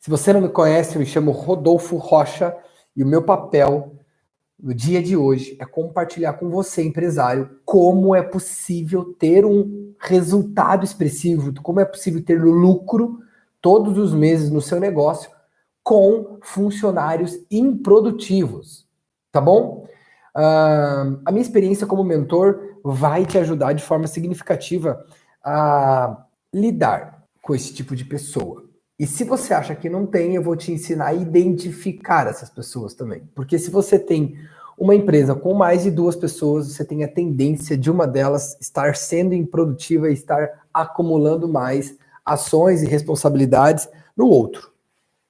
Se você não me conhece, eu me chamo Rodolfo Rocha e o meu papel no dia de hoje é compartilhar com você, empresário, como é possível ter um resultado expressivo, como é possível ter lucro todos os meses no seu negócio com funcionários improdutivos, tá bom? A minha experiência como mentor vai te ajudar de forma significativa a lidar com esse tipo de pessoa. E se você acha que não tem, eu vou te ensinar a identificar essas pessoas também. Porque se você tem uma empresa com mais de 2 pessoas, você tem a tendência de uma delas estar sendo improdutiva e estar acumulando mais ações e responsabilidades no outro.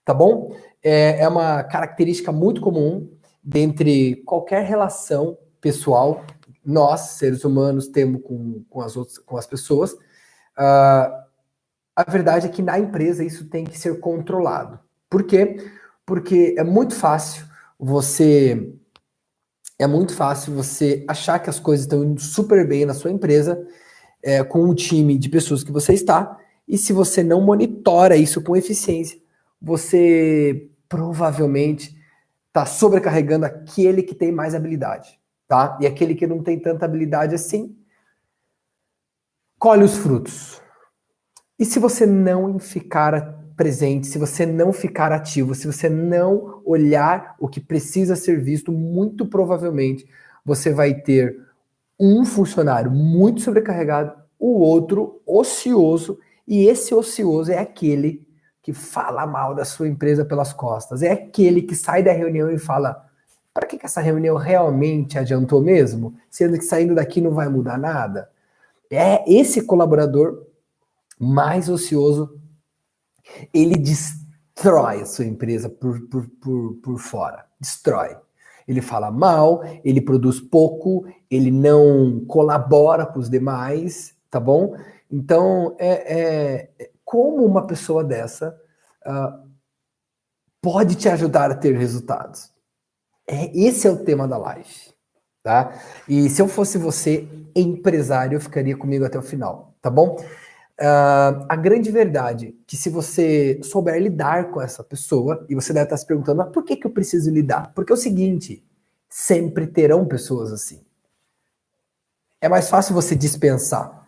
Tá bom? É uma característica muito comum dentre qualquer relação pessoal, nós, seres humanos, temos com as pessoas. A verdade é que na empresa isso tem que ser controlado. Por quê? Porque é muito fácil você achar que as coisas estão indo super bem na sua empresa, com o time de pessoas que você está, e se você não monitora isso com eficiência, você provavelmente está sobrecarregando aquele que tem mais habilidade, tá? E aquele que não tem tanta habilidade assim, colhe os frutos. E se você não ficar presente, se você não ficar ativo, se você não olhar o que precisa ser visto, muito provavelmente você vai ter um funcionário muito sobrecarregado, o outro ocioso, e esse ocioso é aquele que fala mal da sua empresa pelas costas, é aquele que sai da reunião e fala: para que essa reunião realmente adiantou mesmo? Sendo que saindo daqui não vai mudar nada. É esse colaborador mais ocioso, ele destrói a sua empresa por fora. Destrói. Ele fala mal, ele produz pouco, ele não colabora com os demais, tá bom? Então, como uma pessoa dessa pode te ajudar a ter resultados? Esse é o tema da live, tá? E se eu fosse você, empresário, eu ficaria comigo até o final, tá bom? A grande verdade é que se você souber lidar com essa pessoa, e você deve estar se perguntando, mas por que eu preciso lidar? Porque é o seguinte, sempre terão pessoas assim. É mais fácil você dispensar.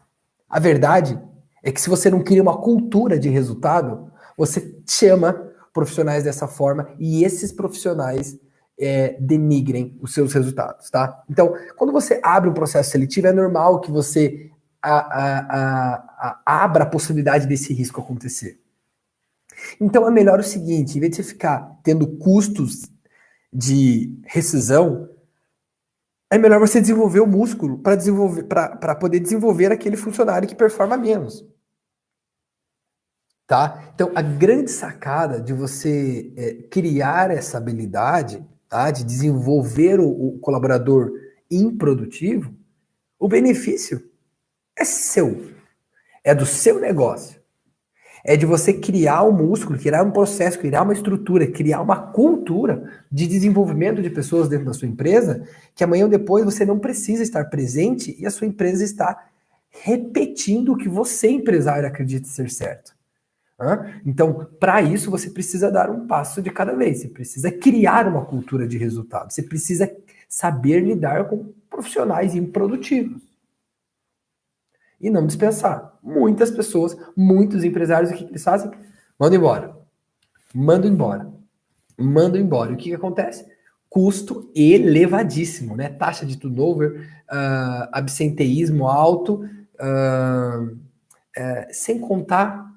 A verdade é que se você não cria uma cultura de resultado, você chama profissionais dessa forma e esses profissionais denigrem os seus resultados, tá? Então, quando você abre um processo seletivo, é normal que você abra a possibilidade desse risco acontecer. Então é melhor o seguinte, em vez de você ficar tendo custos de rescisão, é melhor você desenvolver o músculo para poder desenvolver aquele funcionário que performa menos. Tá? Então a grande sacada de você criar essa habilidade, tá? De desenvolver o colaborador improdutivo, o benefício é seu. É do seu negócio. É de você criar um músculo, criar um processo, criar uma estrutura, criar uma cultura de desenvolvimento de pessoas dentro da sua empresa, que amanhã ou depois você não precisa estar presente e a sua empresa está repetindo o que você, empresário, acredita ser certo. Então, para isso, você precisa dar um passo de cada vez. Você precisa criar uma cultura de resultado. Você precisa saber lidar com profissionais improdutivos. E não dispensar. Muitas pessoas, muitos empresários, o que eles fazem? Mandam embora. Mandam embora. Mandam embora. E o que acontece? Custo elevadíssimo, né? Taxa de turnover, absenteísmo alto, sem contar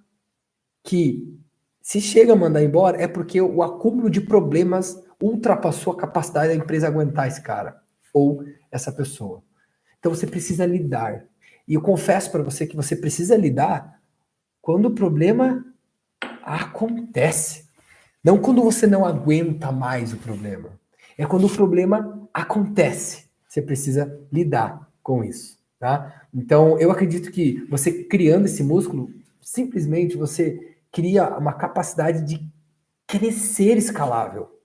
que se chega a mandar embora é porque o acúmulo de problemas ultrapassou a capacidade da empresa aguentar esse cara ou essa pessoa. Então você precisa lidar. E eu confesso para você que você precisa lidar quando o problema acontece. Não quando você não aguenta mais o problema. É quando o problema acontece. Você precisa lidar com isso. Tá? Então, eu acredito que você criando esse músculo, simplesmente você cria uma capacidade de crescer escalável.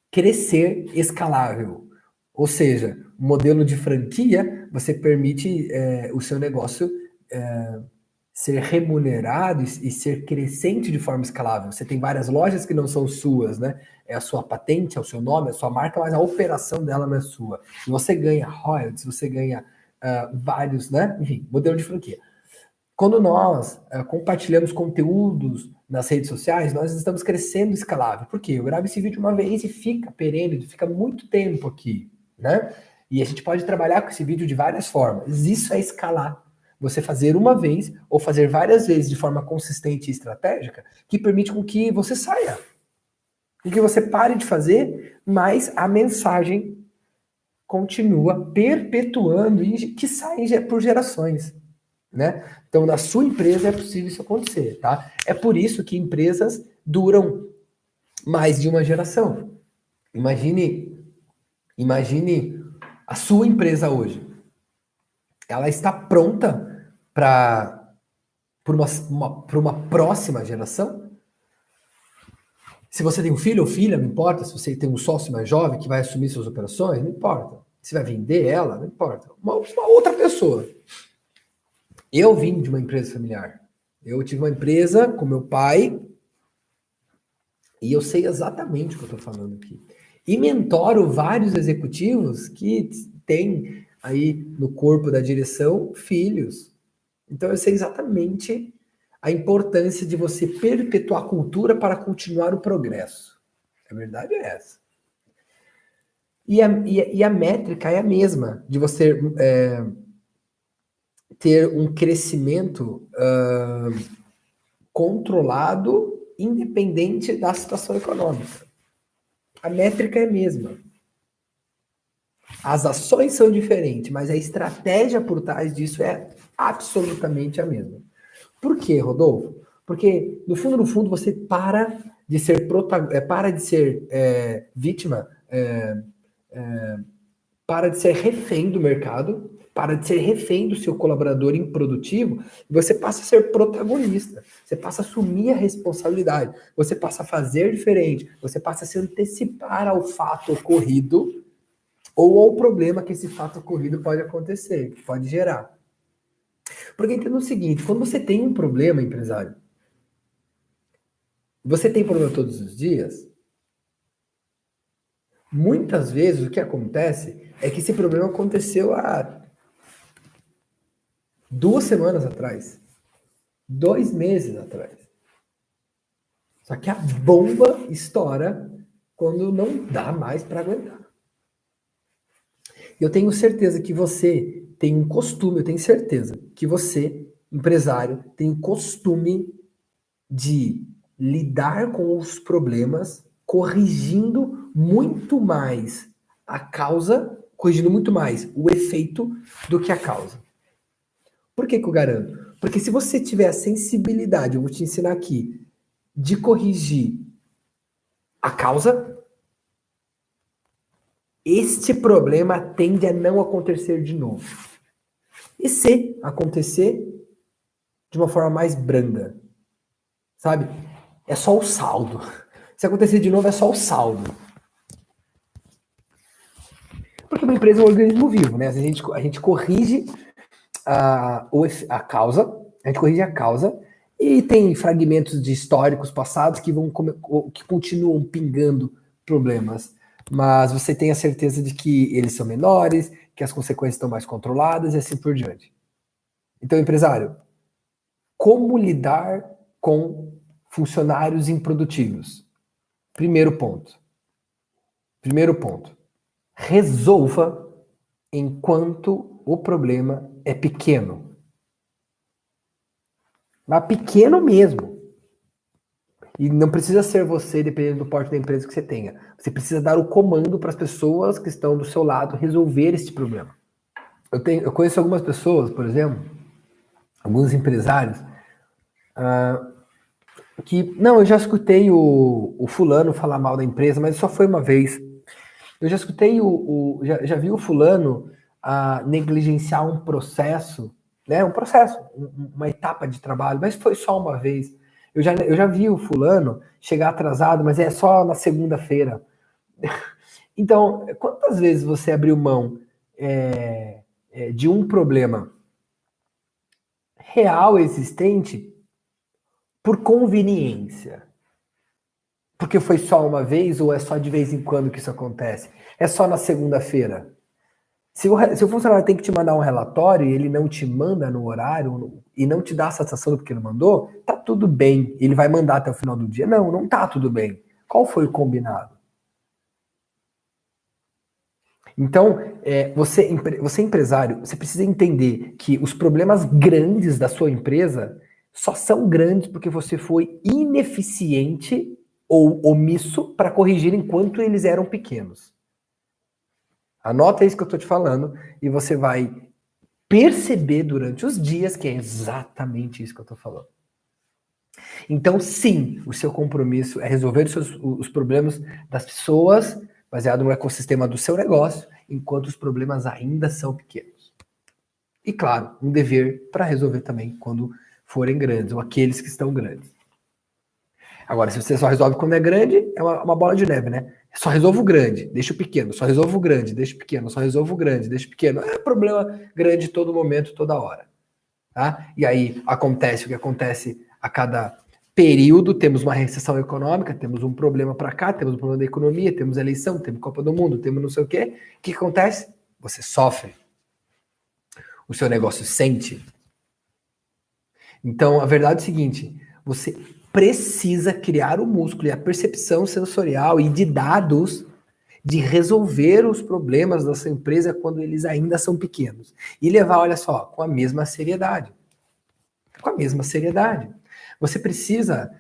Crescer escalável. Ou seja, o modelo de franquia, você permite o seu negócio ser remunerado e ser crescente de forma escalável. Você tem várias lojas que não são suas, né? É a sua patente, é o seu nome, é a sua marca, mas a operação dela não é sua. E você ganha royalties, você ganha vários, né? Enfim, modelo de franquia. Quando nós compartilhamos conteúdos nas redes sociais, nós estamos crescendo escalável. Por quê? Eu gravo esse vídeo uma vez e fica perene, fica muito tempo aqui, né? E a gente pode trabalhar com esse vídeo de várias formas. Isso é escalar. Você fazer uma vez ou fazer várias vezes de forma consistente e estratégica, que permite com que você saia. Com que você pare de fazer, mas a mensagem continua perpetuando e que sai por gerações. Né? Então, na sua empresa é possível isso acontecer, tá? É por isso que empresas duram mais de uma geração. Imagine a sua empresa hoje. Ela está pronta para uma próxima geração? Se você tem um filho ou filha, não importa. Se você tem um sócio mais jovem que vai assumir suas operações, não importa. Se vai vender ela, não importa. Uma outra pessoa. Eu vim de uma empresa familiar. Eu tive uma empresa com meu pai e eu sei exatamente o que eu estou falando aqui. E mentoro vários executivos que têm aí no corpo da direção filhos. Então eu sei exatamente a importância de você perpetuar a cultura para continuar o progresso. A verdade é essa. E a métrica é a mesma, de você ter um crescimento controlado, independente da situação econômica. A métrica é a mesma. As ações são diferentes, mas a estratégia por trás disso é absolutamente a mesma. Por quê, Rodolfo? Porque, no fundo, você para de ser vítima, para de ser refém do mercado, para de ser refém do seu colaborador improdutivo, e você passa a ser protagonista, você passa a assumir a responsabilidade, você passa a fazer diferente, você passa a se antecipar ao fato ocorrido ou ao problema que esse fato ocorrido pode acontecer, que pode gerar. Porque entenda o seguinte, quando você tem um problema, empresário, você tem problema todos os dias, muitas vezes o que acontece é que esse problema aconteceu há 2 semanas atrás, 2 meses atrás. Só que a bomba estoura quando não dá mais para aguentar. Eu tenho certeza que você tem um costume, eu tenho certeza que você, empresário, tem um costume de lidar com os problemas corrigindo muito mais a causa, corrigindo muito mais o efeito do que a causa. Por que eu garanto? Porque se você tiver a sensibilidade, eu vou te ensinar aqui, de corrigir a causa, este problema tende a não acontecer de novo. E se acontecer de uma forma mais branda, sabe? É só o saldo. Se acontecer de novo, é só o saldo. Porque uma empresa é um organismo vivo, né? A gente corrige a causa, a gente corrige a causa, e tem fragmentos de históricos passados que continuam pingando problemas. Mas você tem a certeza de que eles são menores, que as consequências estão mais controladas e assim por diante. Então, empresário, como lidar com funcionários improdutivos? Primeiro ponto. Resolva enquanto o problema é pequeno. Mas pequeno mesmo. E não precisa ser você, dependendo do porte da empresa que você tenha. Você precisa dar o comando para as pessoas que estão do seu lado resolver este problema. Eu conheço algumas pessoas, por exemplo, alguns empresários, eu já escutei o fulano falar mal da empresa, mas só foi uma vez. Eu já escutei já vi o fulano negligenciar um processo, né? Uma etapa de trabalho, mas foi só uma vez. Eu já vi o fulano chegar atrasado, mas é só na segunda-feira. Então, quantas vezes você abriu mão de um problema real existente por conveniência. Porque foi só uma vez ou é só de vez em quando que isso acontece? É só na segunda-feira? Se o funcionário tem que te mandar um relatório e ele não te manda no horário e não te dá a satisfação do que ele mandou, tá tudo bem. Ele vai mandar até o final do dia. Não, não tá tudo bem. Qual foi o combinado? Então, você empresário, você precisa entender que os problemas grandes da sua empresa só são grandes porque você foi ineficiente ou omisso para corrigir enquanto eles eram pequenos. Anota isso que eu estou te falando e você vai perceber durante os dias que é exatamente isso que eu estou falando. Então, sim, o seu compromisso é resolver os problemas das pessoas baseado no ecossistema do seu negócio, enquanto os problemas ainda são pequenos. E, claro, um dever para resolver também quando forem grandes, ou aqueles que estão grandes. Agora, se você só resolve quando é grande, é uma bola de neve, né? Só resolvo o grande, deixa o pequeno. Só resolvo o grande, deixa o pequeno. Só resolvo o grande, deixa o pequeno. É problema grande todo momento, toda hora. Tá? E aí acontece o que acontece a cada período. Temos uma recessão econômica, temos um problema para cá, temos um problema da economia, temos eleição, temos Copa do Mundo, temos não sei o quê. O que acontece? Você sofre. O seu negócio sente. Então, a verdade é o seguinte, você precisa criar o músculo e a percepção sensorial e de dados de resolver os problemas da sua empresa quando eles ainda são pequenos. E levar, olha só, com a mesma seriedade. Com a mesma seriedade. Você precisa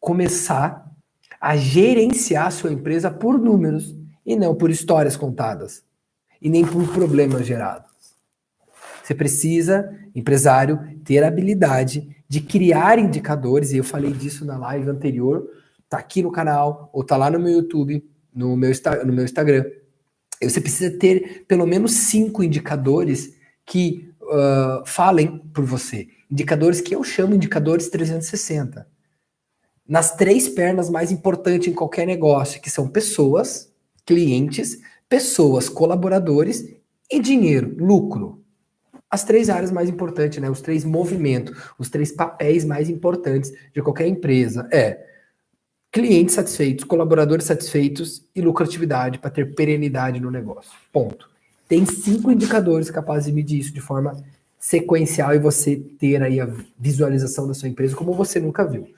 começar a gerenciar a sua empresa por números e não por histórias contadas. E nem por problemas gerados. Você precisa, empresário, ter a habilidade de criar indicadores, e eu falei disso na live anterior, tá aqui no canal, ou tá lá no meu YouTube, no meu Instagram. E você precisa ter pelo menos 5 indicadores que falem por você. Indicadores que eu chamo indicadores 360. Nas 3 pernas mais importantes em qualquer negócio, que são pessoas, clientes, pessoas, colaboradores e dinheiro, lucro. As 3 áreas mais importantes, né? Os 3 movimentos, os 3 papéis mais importantes de qualquer empresa clientes satisfeitos, colaboradores satisfeitos e lucratividade para ter perenidade no negócio. Ponto. Tem 5 indicadores capazes de medir isso de forma sequencial e você ter aí a visualização da sua empresa como você nunca viu.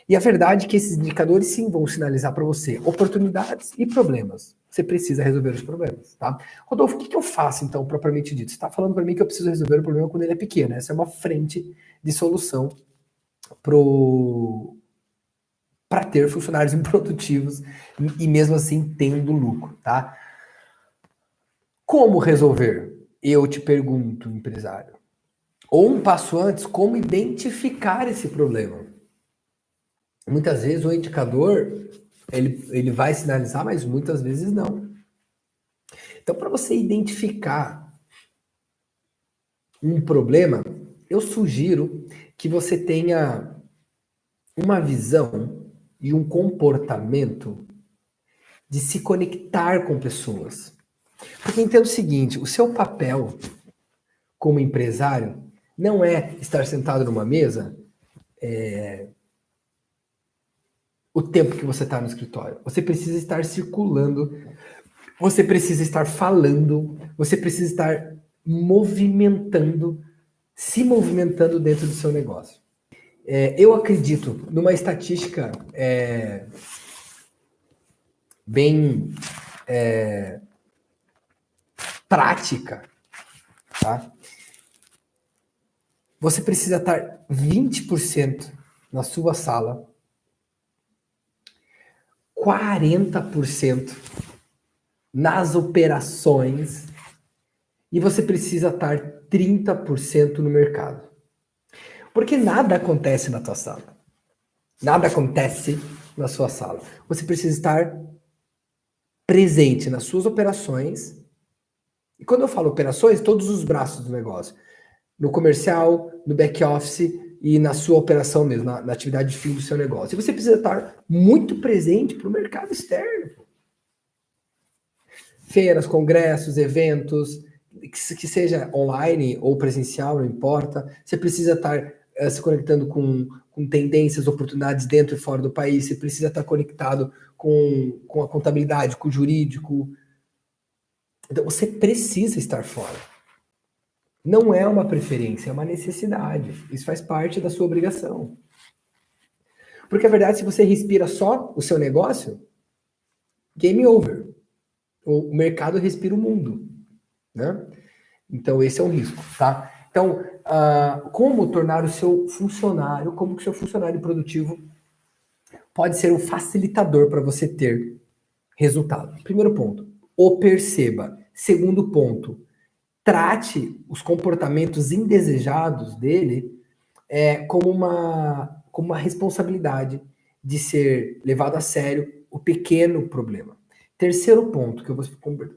E a verdade é que esses indicadores sim vão sinalizar para você oportunidades e problemas. Você precisa resolver os problemas, tá? Rodolfo, o que eu faço então, propriamente dito? Você está falando para mim que eu preciso resolver o problema quando ele é pequeno. Essa é uma frente de solução para ter funcionários improdutivos e mesmo assim tendo lucro, tá? Como resolver? Eu te pergunto, empresário. Ou um passo antes, como identificar esse problema? Muitas vezes o indicador, ele vai sinalizar, mas muitas vezes não. Então, para você identificar um problema, eu sugiro que você tenha uma visão e um comportamento de se conectar com pessoas. Porque entenda o seguinte, o seu papel como empresário não é estar sentado numa mesa o tempo que você está no escritório. Você precisa estar circulando, você precisa estar falando, você precisa estar movimentando, se movimentando dentro do seu negócio. Eu acredito numa estatística bem prática, tá? Você precisa estar 20% na sua sala, 40% nas operações e você precisa estar 30% no mercado. Porque nada acontece na tua sala. Nada acontece na sua sala. Você precisa estar presente nas suas operações. E quando eu falo operações, todos os braços do negócio. No comercial, no back-office e na sua operação mesmo, na atividade de fim do seu negócio. E você precisa estar muito presente para o mercado externo. Feiras, congressos, eventos, que seja online ou presencial, não importa. Você precisa estar se conectando com tendências, oportunidades dentro e fora do país. Você precisa estar conectado com a contabilidade, com o jurídico. Então, você precisa estar fora. Não é uma preferência, é uma necessidade. Isso faz parte da sua obrigação. Porque, a verdade, se você respira só o seu negócio, game over. O mercado respira o mundo, né? Então, esse é um risco, tá? Então, como tornar o seu funcionário, como que o seu funcionário produtivo pode ser um facilitador para você ter resultado? Primeiro ponto, o perceba. Segundo ponto, trate os comportamentos indesejados dele como uma responsabilidade de ser levado a sério o pequeno problema. Terceiro ponto que eu vou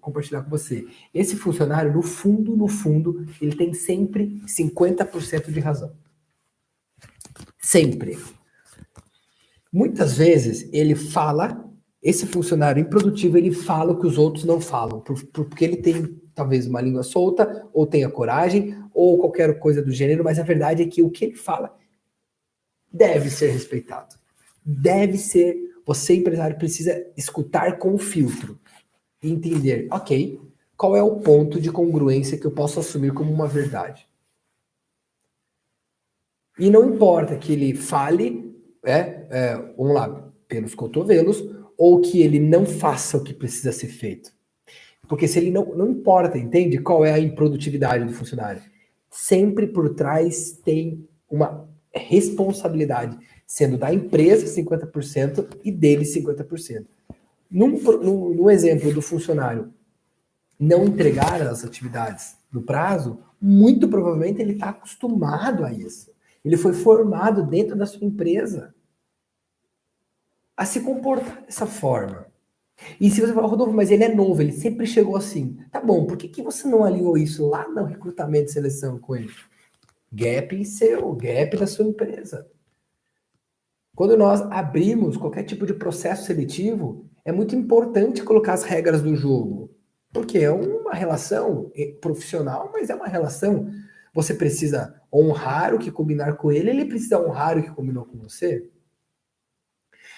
compartilhar com você. Esse funcionário, no fundo, ele tem sempre 50% de razão. Sempre. Muitas vezes ele fala, esse funcionário improdutivo, ele fala o que os outros não falam, porque ele tem talvez uma língua solta, ou tenha coragem, ou qualquer coisa do gênero, mas a verdade é que o que ele fala deve ser respeitado. Deve ser. Você, empresário, precisa escutar com filtro e entender, ok, qual é o ponto de congruência que eu posso assumir como uma verdade. E não importa que ele fale, vamos lá, pelos cotovelos, ou que ele não faça o que precisa ser feito. Porque se ele não importa, entende? Qual é a improdutividade do funcionário? Sempre por trás tem uma responsabilidade, sendo da empresa 50% e dele 50%. No exemplo do funcionário não entregar as atividades no prazo, muito provavelmente ele está acostumado a isso. Ele foi formado dentro da sua empresa a se comportar dessa forma. E se você falar, Rodolfo, mas ele é novo, ele sempre chegou assim. Tá bom, por que você não alinhou isso lá no recrutamento e seleção com ele? Gap seu, gap da sua empresa. Quando nós abrimos qualquer tipo de processo seletivo, é muito importante colocar as regras do jogo. Porque é uma relação profissional, mas é uma relação. Você precisa honrar o que combinar com ele, ele precisa honrar o que combinou com você.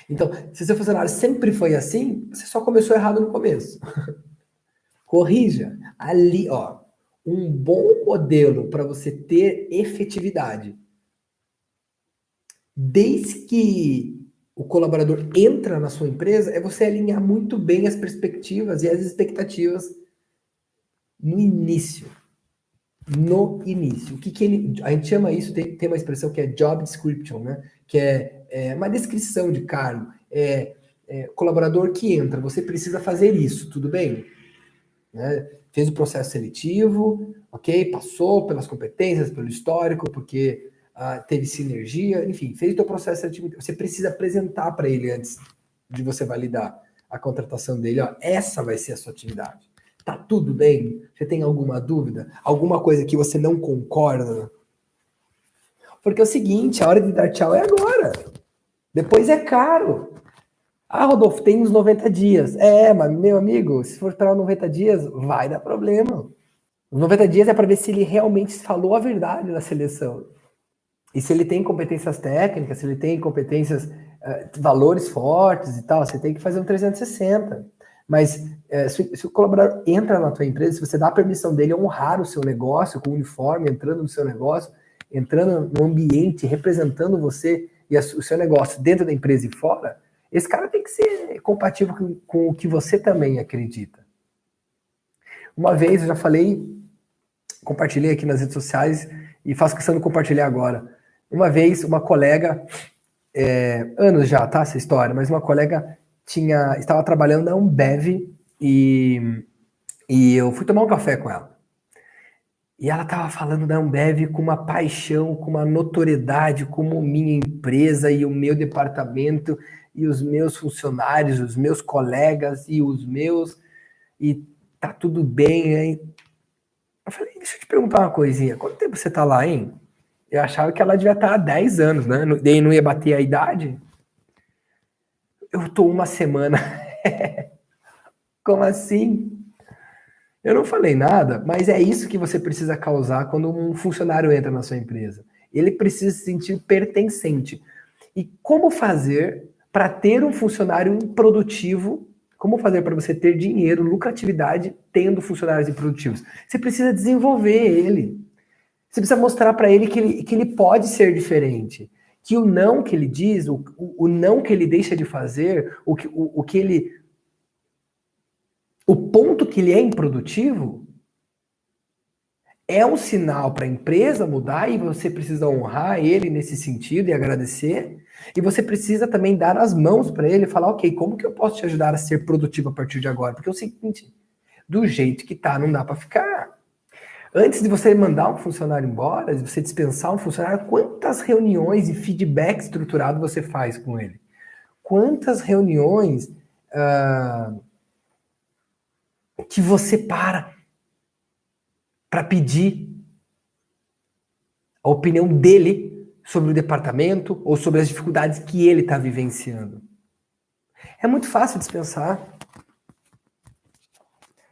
Então, se seu funcionário sempre foi assim, você só começou errado no começo. Corrija. Ali, ó, um bom modelo para você ter efetividade. Desde que o colaborador entra na sua empresa, é você alinhar muito bem as perspectivas e as expectativas no início. No início. O que ele, a gente chama isso, tem uma expressão que é job description, né? Que é uma descrição de cargo. Colaborador que entra, você precisa fazer isso, tudo bem? Né? Fez o processo seletivo, ok? Passou pelas competências, pelo histórico, porque teve sinergia, enfim, fez o teu processo seletivo. Você precisa apresentar para ele antes de você validar a contratação dele. Ó, essa vai ser a sua atividade. Tá tudo bem? Você tem alguma dúvida? Alguma coisa que você não concorda? Porque é o seguinte, a hora de dar tchau é agora. Depois é caro. Ah, Rodolfo, tem uns 90 dias. Mas meu amigo, se for esperar 90 dias, vai dar problema. Os 90 dias é para ver se ele realmente falou a verdade na seleção. E se ele tem competências técnicas, se ele tem competências, valores fortes e tal, você tem que fazer um 360. Mas se o colaborador entra na tua empresa, se você dá a permissão dele a honrar o seu negócio com o uniforme, entrando no seu negócio, entrando no ambiente, representando você e o seu negócio dentro da empresa e fora, esse cara tem que ser compatível com o que você também acredita. Uma vez eu já falei, compartilhei aqui nas redes sociais e faço questão de compartilhar agora. Uma vez, uma colega, anos já, tá, essa história, mas uma colega estava trabalhando na Ambev e eu fui tomar um café com ela. E ela estava falando da Ambev com uma paixão, com uma notoriedade, como minha empresa e o meu departamento e os meus funcionários, os meus colegas e os meus, e tá tudo bem, hein? Eu falei, deixa eu te perguntar uma coisinha, quanto tempo você tá lá, hein? Eu achava que ela devia estar há 10 anos, né? Daí não ia bater a idade. Eu tô uma semana. Como assim? Eu não falei nada, mas é isso que você precisa causar quando um funcionário entra na sua empresa. Ele precisa se sentir pertencente. E como fazer para ter um funcionário improdutivo? Como fazer para você ter dinheiro, lucratividade, tendo funcionários improdutivos? Você precisa desenvolver ele. Você precisa mostrar para ele que ele pode ser diferente. Que o não que ele diz, o não que ele deixa de fazer, o ponto que ele é improdutivo é um sinal para a empresa mudar e você precisa honrar ele nesse sentido e agradecer. E você precisa também dar as mãos para ele e falar, ok, como que eu posso te ajudar a ser produtivo a partir de agora? Porque é o seguinte, do jeito que tá, não dá para ficar. Antes de você mandar um funcionário embora, de você dispensar um funcionário, quantas reuniões e feedback estruturado você faz com ele? Quantas reuniões que você para pedir a opinião dele sobre o departamento ou sobre as dificuldades que ele está vivenciando? É muito fácil dispensar.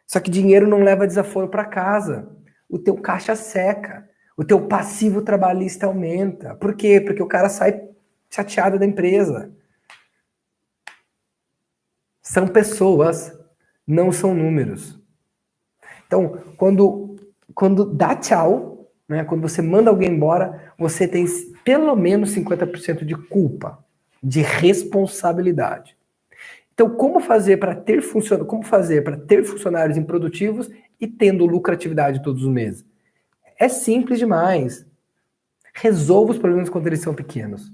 Só que dinheiro não leva desaforo para casa. O teu caixa seca. O teu passivo trabalhista aumenta. Por quê? Porque o cara sai chateado da empresa. São pessoas, não são números. Então, quando dá tchau, né, quando você manda alguém embora, você tem pelo menos 50% de culpa, de responsabilidade. Então, como fazer para ter funcionários improdutivos e tendo lucratividade todos os meses? É simples demais. Resolva os problemas quando eles são pequenos.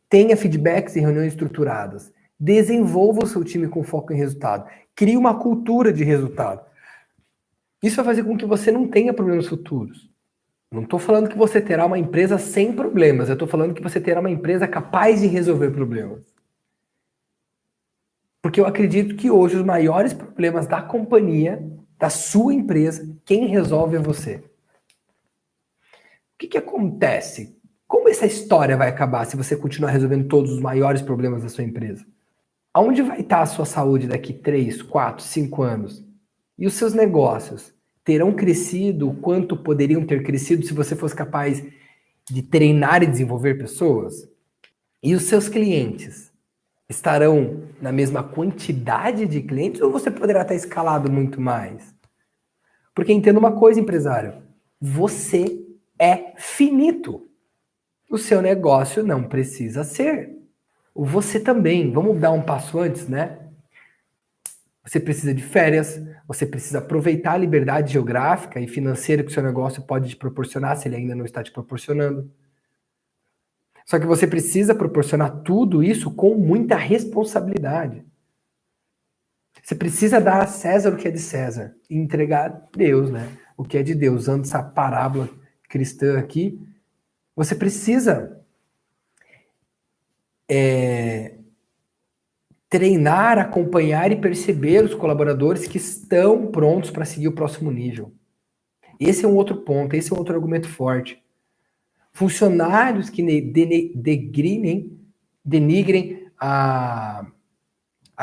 Tenha feedbacks e reuniões estruturadas. Desenvolva o seu time com foco em resultado. Crie uma cultura de resultado. Isso vai fazer com que você não tenha problemas futuros. Não estou falando que você terá uma empresa sem problemas. Eu estou falando que você terá uma empresa capaz de resolver problemas. Porque eu acredito que hoje os maiores problemas da companhia, da sua empresa, quem resolve é você. O que acontece? Como essa história vai acabar se você continuar resolvendo todos os maiores problemas da sua empresa? Aonde vai estar a sua saúde daqui 3, 4, 5 anos? E os seus negócios terão crescido o quanto poderiam ter crescido se você fosse capaz de treinar e desenvolver pessoas? E os seus clientes estarão na mesma quantidade de clientes ou você poderá estar escalado muito mais? Porque entenda uma coisa, empresário, você é finito. O seu negócio não precisa ser. Você também. Vamos dar um passo antes, né? Você precisa de férias, você precisa aproveitar a liberdade geográfica e financeira que o seu negócio pode te proporcionar, se ele ainda não está te proporcionando. Só que você precisa proporcionar tudo isso com muita responsabilidade. Você precisa dar a César o que é de César e entregar a Deus, né? O que é de Deus. Usando essa parábola cristã aqui, você precisa treinar, acompanhar e perceber os colaboradores que estão prontos para seguir o próximo nível. Esse é um outro ponto, esse é um outro argumento forte. Funcionários que denigrem a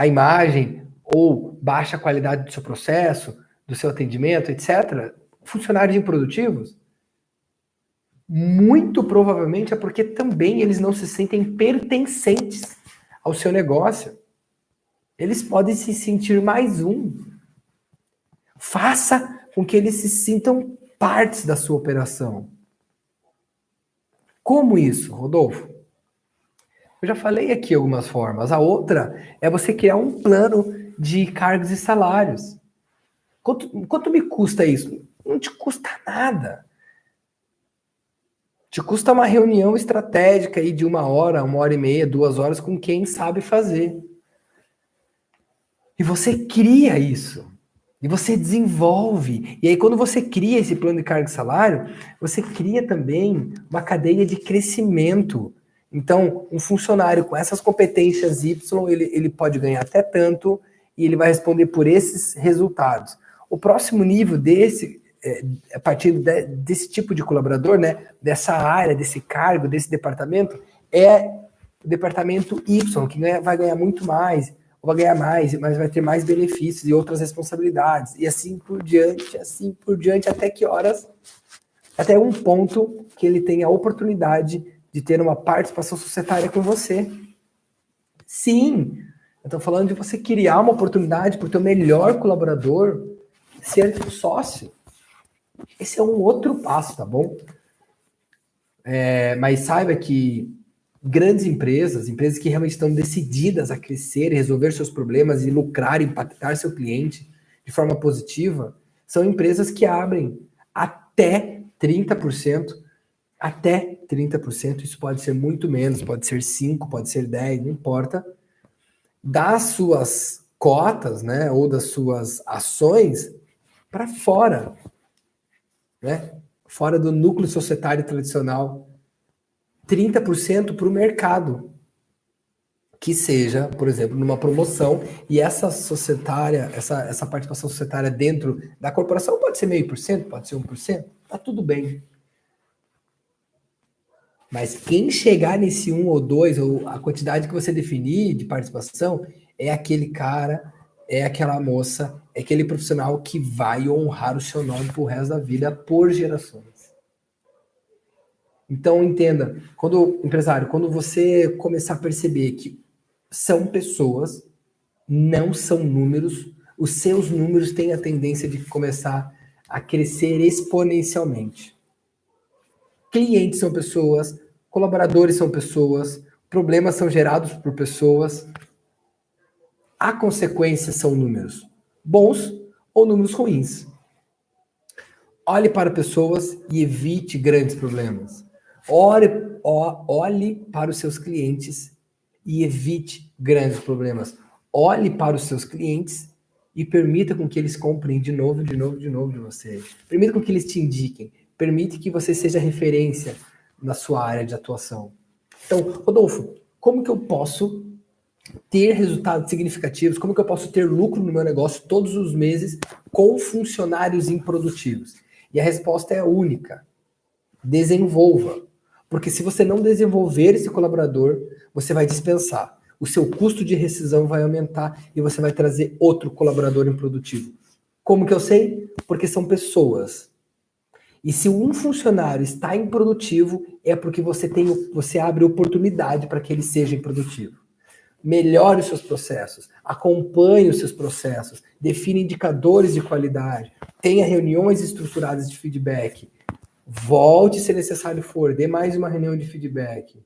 imagem ou baixa qualidade do seu processo, do seu atendimento, etc., funcionários improdutivos, muito provavelmente é porque também eles não se sentem pertencentes ao seu negócio. Eles podem se sentir mais um. Faça com que eles se sintam partes da sua operação. Como isso, Rodolfo? Eu já falei aqui algumas formas. A outra é você criar um plano de cargos e salários. Quanto me custa isso? Não te custa nada. Te custa uma reunião estratégica aí de 1 hora, 1 hora e meia, 2 horas com quem sabe fazer. E você cria isso. E você desenvolve. E aí, quando você cria esse plano de cargo e salário, você cria também uma cadeia de crescimento. Então, um funcionário com essas competências Y, ele pode ganhar até tanto e ele vai responder por esses resultados. O próximo nível a partir desse tipo de colaborador, né, dessa área, desse cargo, desse departamento, é o departamento Y, que vai ganhar muito mais, ou vai ganhar mais, mas vai ter mais benefícios e outras responsabilidades, e assim por diante, até que horas? Até um ponto que ele tenha a oportunidade de ter uma participação societária com você. Sim, eu estou falando de você criar uma oportunidade para o teu melhor colaborador ser sócio. Esse é um outro passo, tá bom? Mas saiba que grandes empresas que realmente estão decididas a crescer, resolver seus problemas e lucrar, impactar seu cliente de forma positiva, são empresas que abrem até 30%, até 30%, isso pode ser muito menos, pode ser 5, pode ser 10, não importa, das suas cotas, né, ou das suas ações para fora, né? Fora do núcleo societário tradicional, 30% para o mercado, que seja, por exemplo, numa promoção, e essa societária, essa participação societária dentro da corporação pode ser 0,5%, pode ser 1%, tá tudo bem. Mas quem chegar nesse 1 ou 2, ou a quantidade que você definir de participação, é aquele cara, é aquela moça, é aquele profissional que vai honrar o seu nome pro resto da vida, por gerações. Então, entenda, empresário, quando você começar a perceber que são pessoas, não são números, os seus números têm a tendência de começar a crescer exponencialmente. Clientes são pessoas, colaboradores são pessoas, problemas são gerados por pessoas. A consequência são números bons ou números ruins. Olhe para pessoas e evite grandes problemas. Olhe para os seus clientes e evite grandes problemas. Olhe para os seus clientes e permita com que eles comprem de novo de você. Permita com que eles te indiquem. Permite que você seja referência na sua área de atuação. Então, Rodolfo, como que eu posso ter resultados significativos? Como que eu posso ter lucro no meu negócio todos os meses com funcionários improdutivos? E a resposta é única. Desenvolva. Porque se você não desenvolver esse colaborador, você vai dispensar. O seu custo de rescisão vai aumentar e você vai trazer outro colaborador improdutivo. Como que eu sei? Porque são pessoas. E se um funcionário está improdutivo, é porque você abre oportunidade para que ele seja improdutivo. Melhore os seus processos, acompanhe os seus processos, define indicadores de qualidade, tenha reuniões estruturadas de feedback, volte se necessário for, dê mais uma reunião de feedback.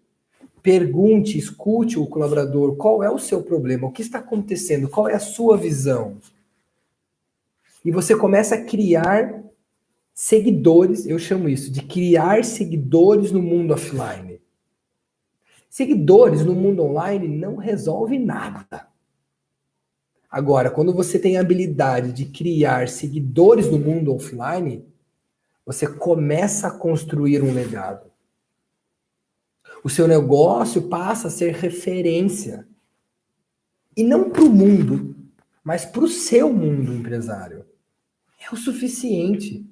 Pergunte, escute o colaborador, qual é o seu problema, o que está acontecendo, qual é a sua visão. E você começa a criar seguidores, eu chamo isso de criar seguidores no mundo offline. Seguidores no mundo online não resolve nada. Agora, quando você tem a habilidade de criar seguidores no mundo offline, você começa a construir um legado. O seu negócio passa a ser referência. E não para o mundo, mas para o seu mundo empresário. É o suficiente.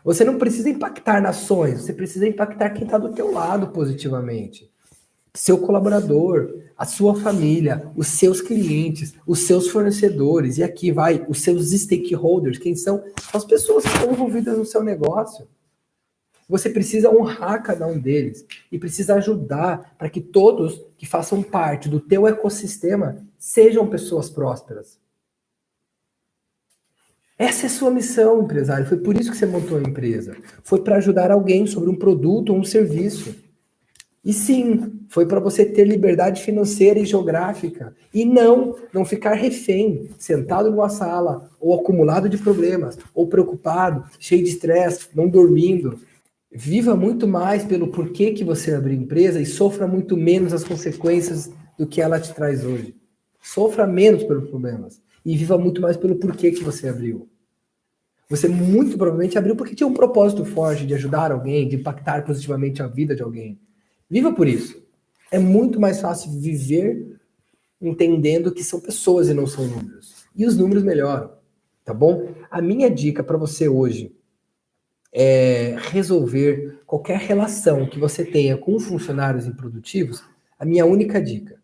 Você não precisa impactar nações, você precisa impactar quem está do teu lado positivamente. Seu colaborador, a sua família, os seus clientes, os seus fornecedores, e aqui vai, os seus stakeholders, quem são? São as pessoas que estão envolvidas no seu negócio. Você precisa honrar cada um deles e precisa ajudar para que todos que façam parte do teu ecossistema sejam pessoas prósperas. Essa é a sua missão, empresário. Foi por isso que você montou a empresa. Foi para ajudar alguém sobre um produto ou um serviço. E sim, foi para você ter liberdade financeira e geográfica. E não ficar refém, sentado numa sala, ou acumulado de problemas, ou preocupado, cheio de estresse, não dormindo. Viva muito mais pelo porquê que você abriu empresa e sofra muito menos as consequências do que ela te traz hoje. Sofra menos pelos problemas e viva muito mais pelo porquê que você abriu. Você muito provavelmente abriu porque tinha um propósito forte de ajudar alguém, de impactar positivamente a vida de alguém. Viva por isso. É muito mais fácil viver entendendo que são pessoas e não são números. E os números melhoram, tá bom? A minha dica para você hoje é resolver qualquer relação que você tenha com funcionários improdutivos, a minha única dica.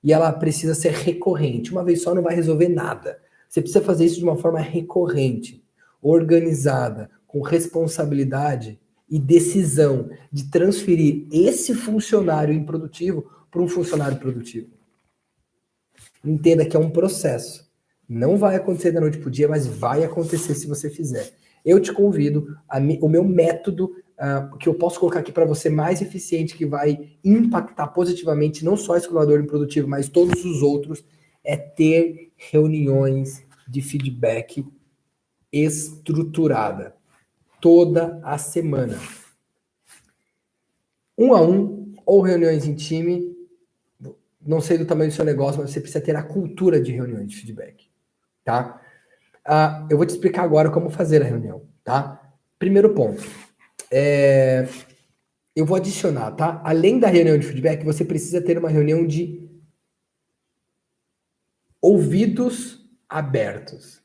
e ela precisa ser recorrente. Uma vez só não vai resolver nada. Você precisa fazer isso de uma forma recorrente, organizada, com responsabilidade e decisão de transferir esse funcionário improdutivo para um funcionário produtivo. Entenda que é um processo. Não vai acontecer da noite para o dia, mas vai acontecer se você fizer. Eu te convido, o meu método que eu posso colocar aqui para você mais eficiente, que vai impactar positivamente não só esse colaborador improdutivo, mas todos os outros, é ter reuniões de feedback estruturada toda a semana. 1 a 1 ou reuniões em time. Não sei do tamanho do seu negócio, mas você precisa ter a cultura de reuniões de feedback, tá? Eu vou te explicar agora como fazer a reunião, tá? Primeiro ponto. Eu vou adicionar, tá? Além da reunião de feedback, você precisa ter uma reunião de ouvidos abertos.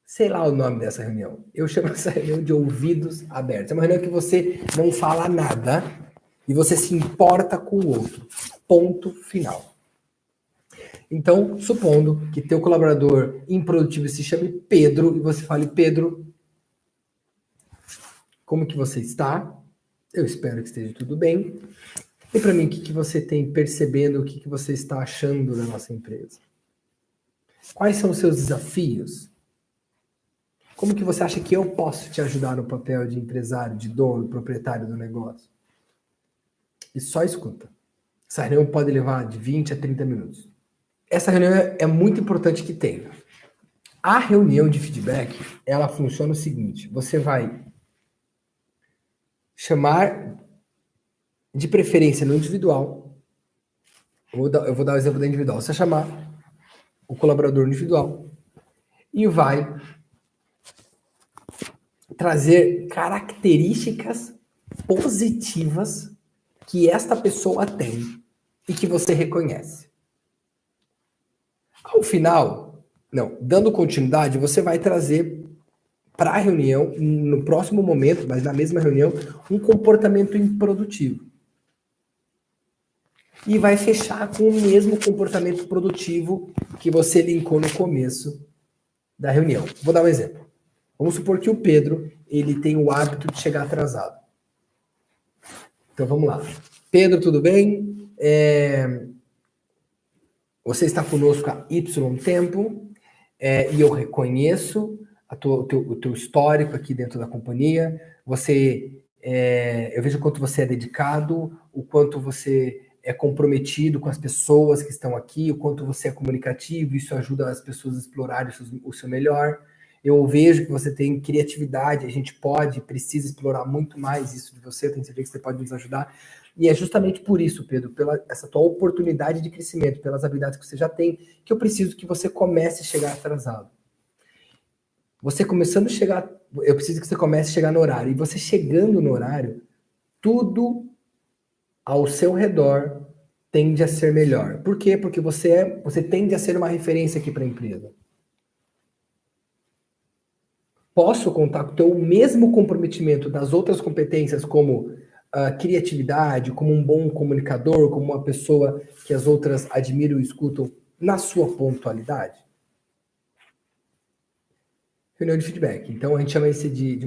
Sei lá o nome dessa reunião. Eu chamo essa reunião de ouvidos abertos. É uma reunião que você não fala nada e você se importa com o outro. Ponto final. Então, supondo que teu colaborador improdutivo se chame Pedro e você fale, Pedro, como que você está? Eu espero que esteja tudo bem. E para mim, o que você tem percebendo, o que você está achando da nossa empresa? Quais são os seus desafios? Como que você acha que eu posso te ajudar no papel de empresário, de dono, proprietário do negócio? E só escuta. Essa reunião pode levar de 20 a 30 minutos. Essa reunião é muito importante que tenha. A reunião de feedback, ela funciona o seguinte, você vai chamar, de preferência no individual, eu vou dar o exemplo da individual, você chamar o colaborador individual e vai trazer características positivas que esta pessoa tem e que você reconhece. Ao final, dando continuidade, você vai trazer para a reunião, no próximo momento, mas na mesma reunião, um comportamento improdutivo. E vai fechar com o mesmo comportamento produtivo que você linkou no começo da reunião. Vou dar um exemplo. Vamos supor que o Pedro, ele tem o hábito de chegar atrasado. Então vamos lá. Pedro, tudo bem? Você está conosco há Y tempo, e eu reconheço o teu histórico aqui dentro da companhia. Eu vejo o quanto você é dedicado, o quanto você é comprometido com as pessoas que estão aqui, o quanto você é comunicativo, isso ajuda as pessoas a explorarem o seu melhor. Eu vejo que você tem criatividade, a gente precisa explorar muito mais isso de você, eu tenho certeza que você pode nos ajudar. E é justamente por isso, Pedro, pela essa tua oportunidade de crescimento, pelas habilidades que você já tem, que eu preciso que você comece a chegar atrasado. Você começando a chegar, eu preciso que você comece a chegar no horário. E você chegando no horário, tudo ao seu redor tende a ser melhor. Por quê? Porque você tende a ser uma referência aqui para a empresa. Posso contar com o teu mesmo comprometimento das outras competências, como criatividade, como um bom comunicador, como uma pessoa que as outras admiram e escutam, na sua pontualidade? Reunião de feedback. Então, a gente chama isso de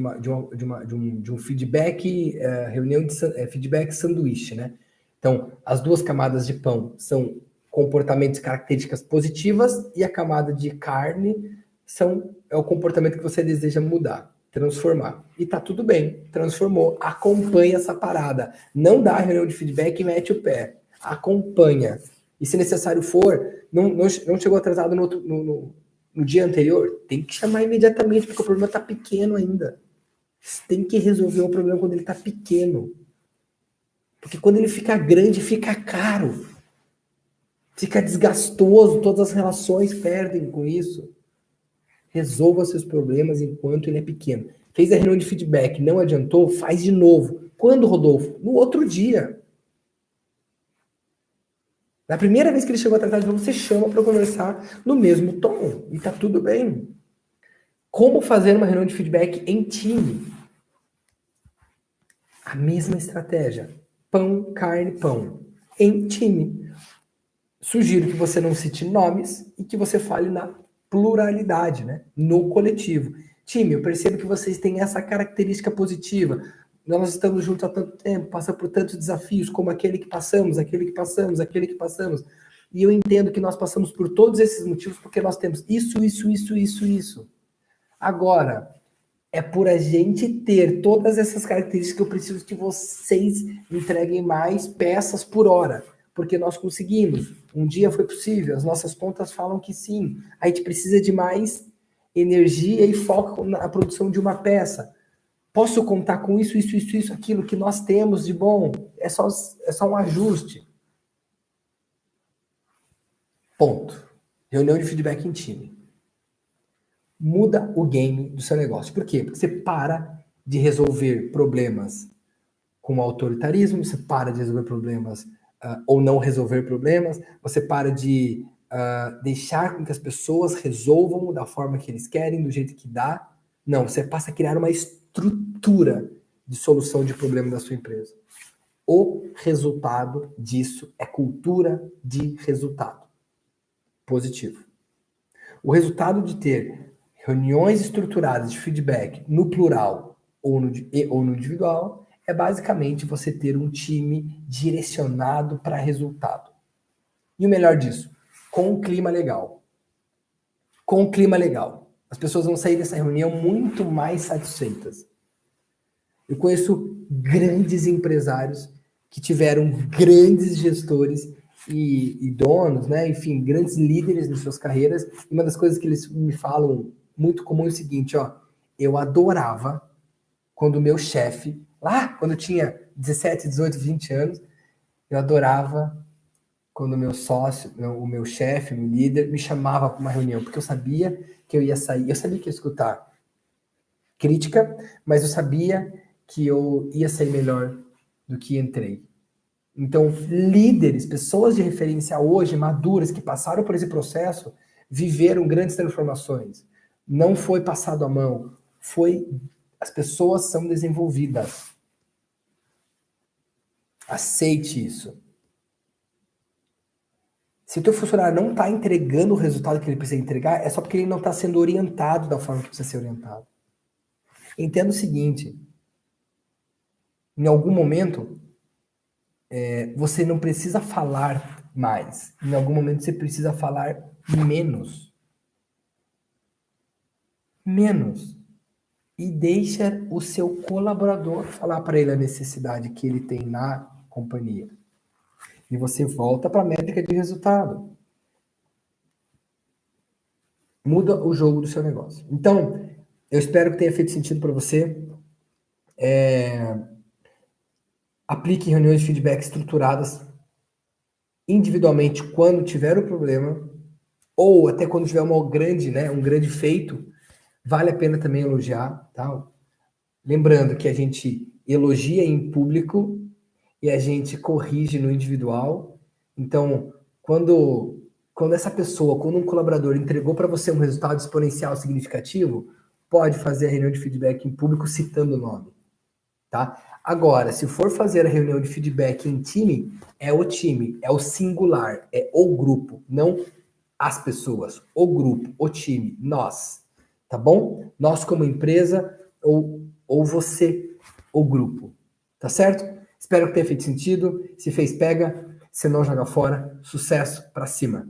um feedback, reunião de feedback sanduíche, né? Então, as duas camadas de pão são comportamentos e características positivas e a camada de carne é o comportamento que você deseja mudar, transformar. E tá tudo bem, transformou. Acompanha essa parada. Não dá reunião de feedback e mete o pé. Acompanha. E se necessário for, não chegou atrasado no dia anterior, tem que chamar imediatamente, porque o problema tá pequeno ainda. Você tem que resolver o problema quando ele tá pequeno. Porque quando ele fica grande, fica caro. Fica desgastoso, todas as relações perdem com isso. Resolva seus problemas enquanto ele é pequeno. Fez a reunião de feedback, não adiantou, faz de novo. Quando, Rodolfo? No outro dia. Na primeira vez que ele chegou atrasado, você chama para conversar no mesmo tom. E tá tudo bem. Como fazer uma reunião de feedback em time? A mesma estratégia. Pão, carne, pão. Em time. Sugiro que você não cite nomes e que você fale na pluralidade, né? No coletivo. Time, eu percebo que vocês têm essa característica positiva. Nós estamos juntos há tanto tempo, passamos por tantos desafios, como aquele que passamos, aquele que passamos, aquele que passamos. E eu entendo que nós passamos por todos esses motivos porque nós temos isso. Agora, é por a gente ter todas essas características que eu preciso que vocês entreguem mais peças por hora. Porque nós conseguimos. Um dia foi possível, as nossas contas falam que sim. A gente precisa de mais energia e foco na produção de uma peça. Posso contar com isso, aquilo que nós temos de bom. É só um ajuste. Ponto. Reunião de feedback em time. Muda o game do seu negócio. Por quê? Porque você para de resolver problemas com autoritarismo, você para de resolver problemas ou não resolver problemas, você para de deixar com que as pessoas resolvam da forma que eles querem, do jeito que dá. Não, você passa a criar uma estrutura de solução de problema da sua empresa. O resultado disso é cultura de resultado positivo. O resultado de ter reuniões estruturadas de feedback no plural ou no individual é basicamente você ter um time direcionado para resultado. E o melhor disso, com um clima legal. Com um clima legal. As pessoas vão sair dessa reunião muito mais satisfeitas. Eu conheço grandes empresários que tiveram grandes gestores e donos, né? Enfim, grandes líderes em suas carreiras. E uma das coisas que eles me falam muito comum é o seguinte, ó. Eu adorava quando o meu chefe, lá quando eu tinha 17, 18, 20 anos, eu adorava quando o meu sócio, o meu chefe, o meu líder, me chamava para uma reunião, porque eu sabia que eu ia sair, eu sabia que ia escutar crítica, mas eu sabia que eu ia sair melhor do que entrei. Então, líderes, pessoas de referência hoje, maduras, que passaram por esse processo, viveram grandes transformações. Não foi passado a mão, as pessoas são desenvolvidas. Aceite isso. Se o teu funcionário não está entregando o resultado que ele precisa entregar, é só porque ele não está sendo orientado da forma que precisa ser orientado. Entenda o seguinte, em algum momento, você não precisa falar mais. Em algum momento, você precisa falar menos. Menos. E deixa o seu colaborador falar para ele a necessidade que ele tem na companhia. E você volta para a métrica de resultado. Muda o jogo do seu negócio. Então, eu espero que tenha feito sentido para você. Aplique reuniões de feedback estruturadas individualmente quando tiver o problema, ou até quando tiver um grande feito, vale a pena também elogiar, tá? Lembrando que a gente elogia em público e a gente corrige no individual. Então, quando um colaborador entregou para você um resultado exponencial significativo, pode fazer a reunião de feedback em público citando o nome, tá? Agora, se for fazer a reunião de feedback em time, é o singular, é o grupo, não as pessoas, o grupo, o time, nós, tá bom? Nós como empresa ou você, o grupo, tá certo? Espero que tenha feito sentido. Se fez, pega. Se não, joga fora. Sucesso pra cima.